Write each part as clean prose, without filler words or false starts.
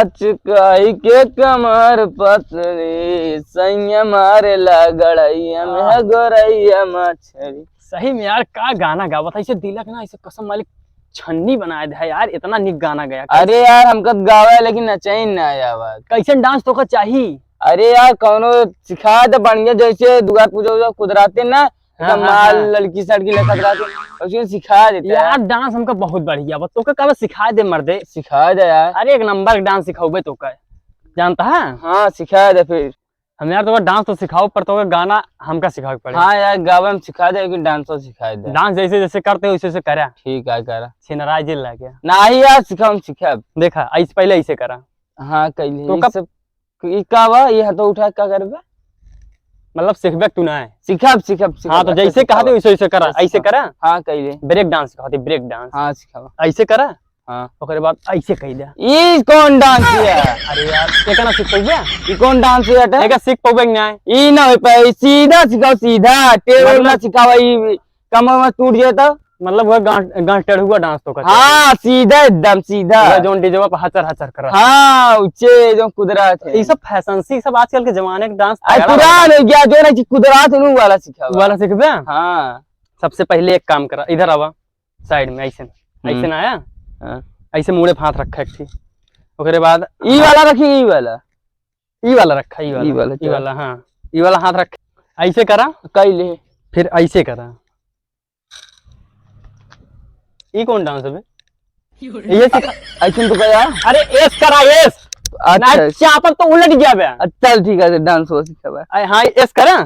चुकाई के कमर पतली सैया मारे लगड़ैया में गोरैया मछली। सही में यार का गाना गावत है, ऐसे दिलक ना ऐसे कसम मालिक छन्नी बनाए दे यार, इतना निक गाना गया। अरे यार हमका गावा है लेकिन नचाई ना आवाज। कैसे डांस तो का चाहिए। अरे यार कौनो सिखा दे बढ़िया, जैसे दुर्गा पूजा कुदराते ना माल लड़की सड़की लेकर उसको सिखा देते यार। डांस हमका बहुत बढ़िया बा, तो का सिखा दे मर्दे, सिखा दे यार। अरे एक नंबर डांस सिखाओगे तो का जानता है। हाँ सिखा दे फिर हम यार, तो डांस तो सिखाओ पर तो गाना हमका सिखाओ पड़े। हाँ यार गावा में सिखा दे, डांस तो सिखा दे। डांस जैसे जैसे करते हो वैसे करा। ठीक है करा। छिनराय जिल ला गया नहीं यार सिखा देखा ऐसे पहले ऐसे करा। हाँ कैले तो सब का बा ये हाथ उठा का करबे, मतलब सिखबे तू ना है। सिखब। हाँ तो जैसे कहते वैसे वैसे करा, ऐसे करा। हाँ कैले ब्रेक डांस कहते, ब्रेक डांस। हाँ सिखावा ऐसे करा। हाँ ओकरे बाद ऐसे कह दे। ई कौन डांस है? अरे यार ये ना सीख पौबे, ई कौन डांस है बेटा? एका सीख पौबे ना ई ना हो पाए, सीधा सिखाओ सीधा, टेढ़ा ना सिखावा, ई कमर में टूट जाए तो मतलब वो गांठ टेढ़ हुआ डांस तो करते। हाँ सीधा एकदम सीधा, जो डीजे पे हचर हचर कर। हाँ ऊंचे जो कुदरत है, ये सब फैशन से सब आजकल के जमाने के डांस पुरान हो गया, जो ना कुदरत है वाला सिखावा वाला सीखबे। हाँ सबसे पहले एक काम करा, इधर आवा साइड में ऐसे ऐसे ना आया। हाँ ऐसे मुड़े हाथ रखा एक ठीक। ओकरे बाद ई वाला रखी, ई वाला रखा, ई वाला हाँ ई वाला हाथ रख। ऐसे करा कैले, फिर ऐसे करा। ये कौन डांस है बे? ये सिखा ऐसे तो क्या? अरे एस करा एस। अच्छा चापक तो उलट गया बे। चल ठीक है डांस वो सिखावा। हाँ एस करा।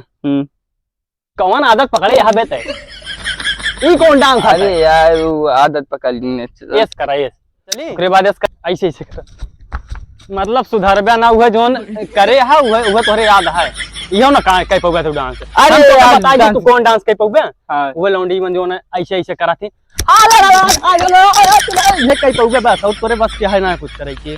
कौन आदत पकड़े यहाँ बेटे, ये कौन डांस है? अरे यार वो आदत पकड़ ली। एस करा एस। चलिए ओकरे बाद एस कर ऐसे ऐसे करा। मतलब सुधरबे ना हुए जोन करे है वह तोरे याद है। इहो ना कह पौबे तू डांस। अरे यार बता दे तू कौन डांस कह पौबे। हां वो लौंडी मन जोन ऐसे ऐसे करा थी। ये कह पौबे बस और तोरे बस क्या है ना कुछ करे के।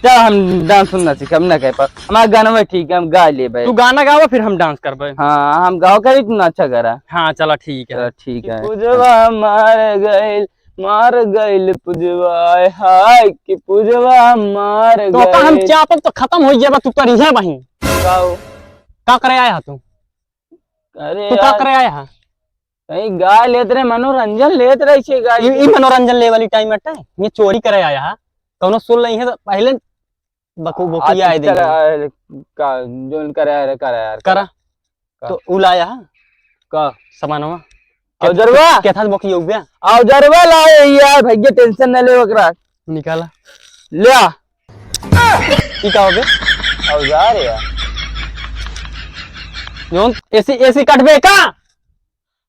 चल हम डांस सुनना सीख, हम ना कह पा, हमारा गाना में ठीक है हम गा ले भाई। तू गाना गावा फिर हम डांस करबे। हां हम गाओ करी तू अच्छा करा। हां चला ठीक है ठीक है। पुजवा मार गइल पुजवा हाय कि पुजवा मार गइल। तो हम चापक तो खत्म हो गया तू करी है वहीं। गाओ का करे आया तू? अरे तू का करे आया? कहीं गा लेत रहे, मनोरंजन लेत रहे छे गा। ई मनोरंजन ले वाली टाइम अटे ये चोरी करे आया है। कौनो सुन नहीं है तो पहले बकू बकुया आए दे का जोन करे यार करा तो उलाया का सामानवा औजरवा क्या था बकी हो गया। औजरवा लाए यार भैया, टेंशन न ले ओकरा निकाला ले आ। ई का हो गया औजार यार जोन ऐसी कटबे का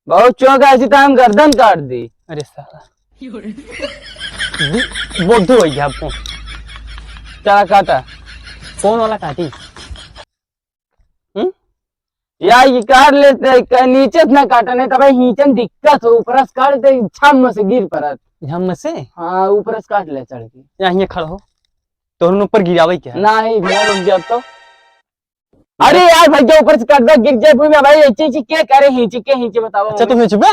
बहुत चौंका, ऐसी तो हम गर्दन काट दी। अरे साला बोधू हो गया आपको। चला काटा कौन वाला काटी? यार ये काट लेते नीचे से ना काटा, नहीं तो भाई नीचे दिक्कत हो, ऊपर से काट दे छम से गिर पड़त। हम से हाँ ऊपर से काट ले चढ़ के। यहाँ खड़ा हो तो ऊपर गिरावे क्या? नहीं मैं रुक गया तो। अरे यार भाई जो ऊपर से काट दे गिर जाए भाई, ऐसे क्या करे हिंची के हिंची बताओ। अच्छा तुम हिंचबे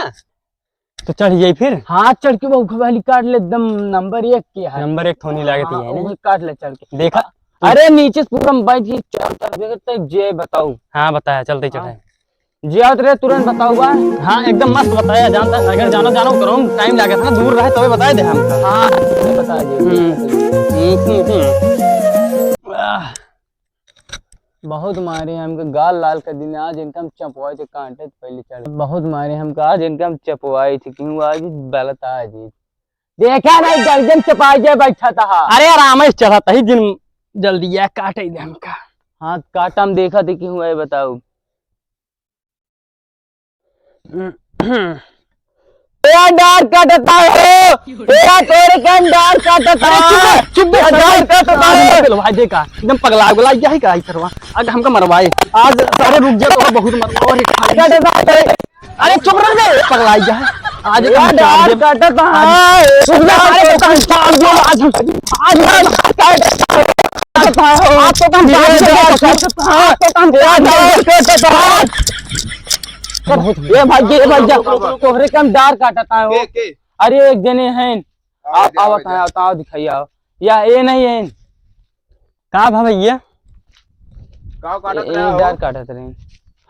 तो चढ़ जाई फिर। हाँ चढ़ के वो वाली काट ले एकदम नंबर 1 की है। नंबर 1 थोनी लागत है वो काट ले चढ़ के देखा। अरे नीचे पूरा बैठ के चढ़ जे बताओ। हाँ बताया चलते चढ़ाए जे आत रे तुरंत बताओ बा। हाँ एकदम मस्त बताया, जानता अगर जानो करो टाइम लगे था ना, दूर रहे तो बताए दे हमका। हाँ बता बहुत मारे हमको गाल लाल कर दिन आज इनकम चपवाई थे कांटे पहले चढ़ बहुत मारे हमको आज इनकम चपवाई थी क्यों आज गलत आज देखा नहीं गर्दन चपाई जे बैठा था। अरे आराम से चढ़ाता ही दिन जल्दी या काटे दे हमका। हाँ काटम देखा थी क्यों है बताओ। तेरा डार काटता है, तेरा तोरे कान डार काटता है। चुप डार काटता है भाई देखा एकदम पगला गला यही का सरवा आज हमका मरवाए आज सारे रुक जा तो बहुत मरवा और काटता है। अरे चुप रह जा पगला जा आज डार काटता है। सुन ले अरे तो चार दो आज हम काटता है आप तो काम काटता है तो काम काटता है। ये भाई तोहरे कम डार काटता है वो। अरे एक जने हैं आवत है, आओ दिखाइए आओ या ये नहीं है का भा भैया का काटत ये रहा हो? डार काटत रहे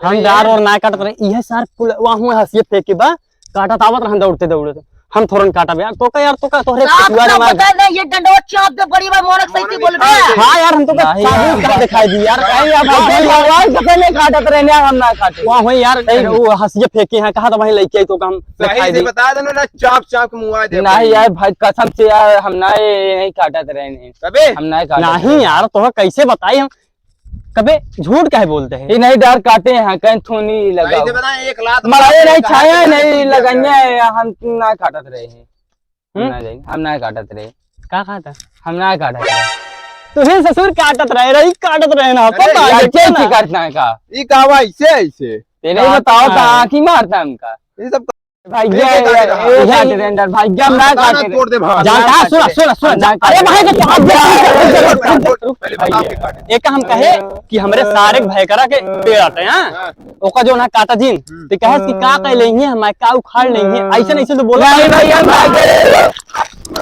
हम गार और ना काटत रहे यह सार वहां हंसिए फेंक के बा काटत आवत रहन दौड़ते दौड़ते हम थोरन काटा यार तो का यार तो का तोहरे पिछुआ रे मार ये डंडोत चाप दे बड़ी बार मोनक सही बोल बे। हां यार हम तो का नहीं साबुन यार, का दिखाई दी यार कहीं यार भाई भगवान कते नहीं काटत रहे ना हम ना काटे वहां होई यार वो हंसिए फेंके हैं कहा तो वहीं लेके आई तो का हम दिखाई सही से दी बता देना ना चाप चाप के मुआ दे नहीं यार भाई कसम से यार हम ना ये नहीं काटत रहे नहीं कबे हम नहीं काटत नहीं यार तो कैसे बताई हम कबे झूठ काहे बोलते हैं ये नहीं डार काटे हैं कहीं थोनी लगा सही से बता एक लात मराए नहीं कहा छाया कि नहीं लगा लगाइए हम ना काटत रहे हैं हम ना काटत रहे का खाता हम ना काटत रहे तुहे ससुर काटत रही काटत रहे ना अरे पता यार है क्या ना? काटना है का ई कहवा ऐसे ऐसे तेरे ही बताओ हाँ। तो आँख ही मारता है हमका ये सब भाई ये ये काटे रहा। ये काटे रहे अंदर भाई जब ना दाना काटे तोड़ दे भाग जानता है सुन सुन सुन अरे भाई तो पहले बता के काटे एक हम कहे कि हमरे सारे भाई करा के पेड़ आते हैं हाँ। ओका जो ना काटा जिन तो कहे कि का कह लेंगे हम का उखाड़ लेंगे ऐसे नहीं से तो बोला नहीं भाई हम भाई